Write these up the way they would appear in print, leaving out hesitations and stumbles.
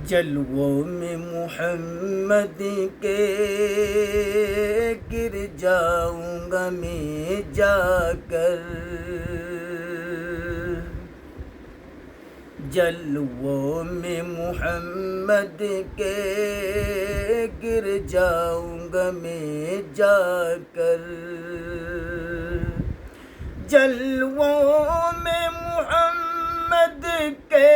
جلووں میں محمد کے گر جاؤں گا میں جا کر، جلووں میں محمد کے گر جاؤں گا میں جا کر، جلووں میں محمد کے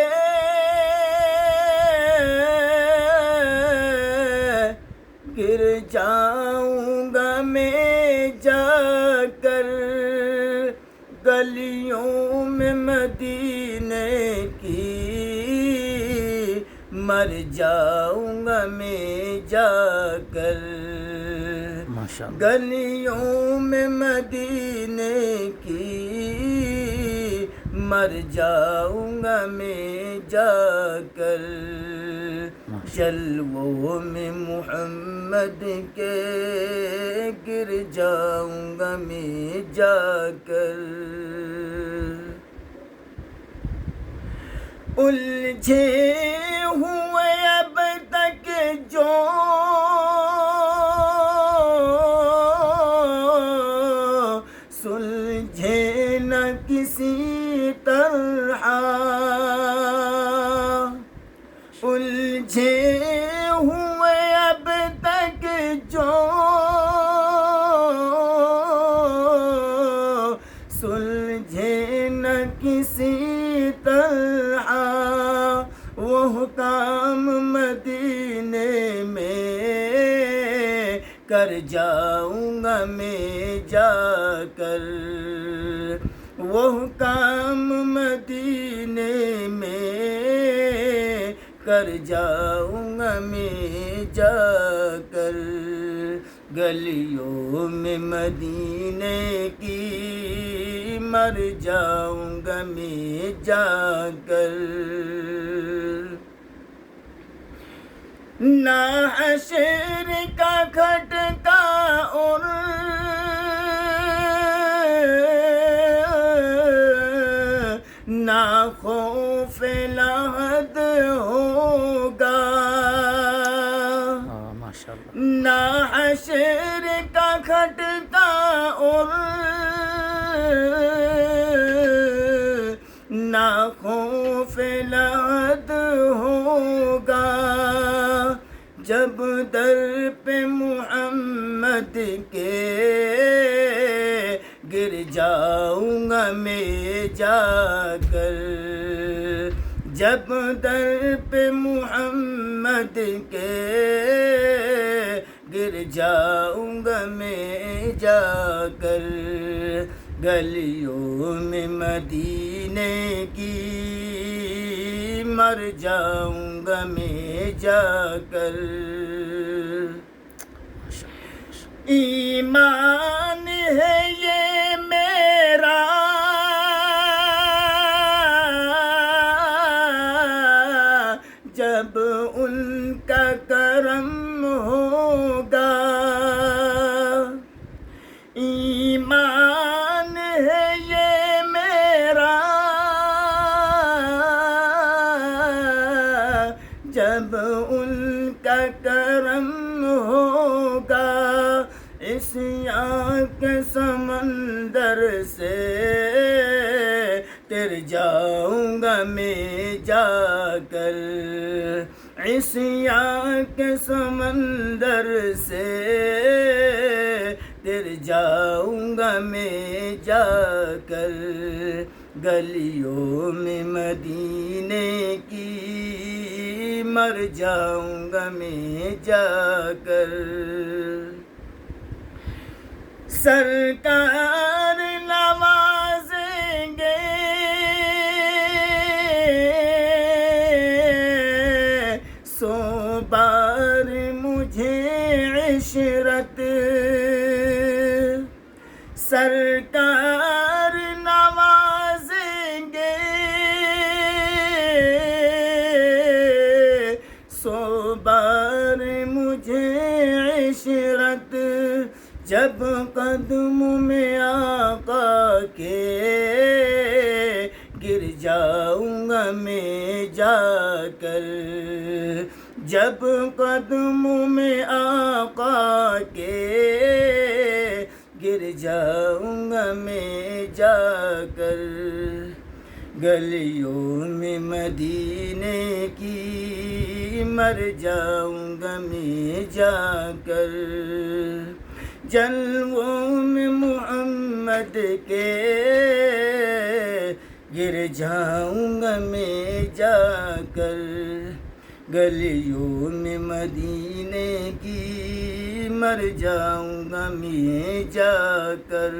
گر جاؤں گا میں جا کر، گلیوں میں مدینے کی مر جاؤں گا میں جا کر، گلیوں میں مدینے کی مر جاؤں گا میں جا کر، جلووں میں محمد کے گر جاؤں گا میں جا کر، الجھے ہوئے اب تک جو سلجھے نہ کسی طرح، الجھے ہوئے اب تک جو سلجھے نہ کسی طرح، وہ حکام مدینے میں کر جاؤں گا میں جا کر، وہ حکام مدینے میں کر جاؤں گا میں جا کر، گلیوں میں مدینے کی مر جاؤں گا میں جا کر، نہ حشر کا کھٹکا اور نہ خوف لحد ہوگا، نہ حشر کا کھٹکا اور نہ خوف لحد ہوگا، جب در پہ محمد کے گر جاؤں گا میں جا کر، جب در پہ محمد کے گر جاؤں گا میں جا کر، گلیوں میں مدینے کی مر جاؤں گا میں جا کر، ایمان ہے یہ میرا جب ان کا کرم ہوگا، ایمان ہے یہ میرا جب ان کا کرم ہوگا، عصیاں کے سمندر سے تر جاؤں گا میں جا کر، عصیاں کے سمندر سے تر جاؤں گا میں جا کر، گلیوں میں مدینے کی مر جاؤں گا میں جا کر، سرکار نوازیں گے سو بار مجھے عشرت، سرکار نوازیں گے سو بار مجھے عشرت، جب قدم میں آقا کے گر جاؤں گا گا میں جا کر، جب قدموں میں آقا کے گر جاؤں گا میں جا کر، گلیوں میں مدینے کی مر جاؤں گا میں جا کر، جلووں میں محمد کے گر جاؤں گا میں جا کر، گلیوں میں مدینے کی مر جاؤں گا میں جا کر۔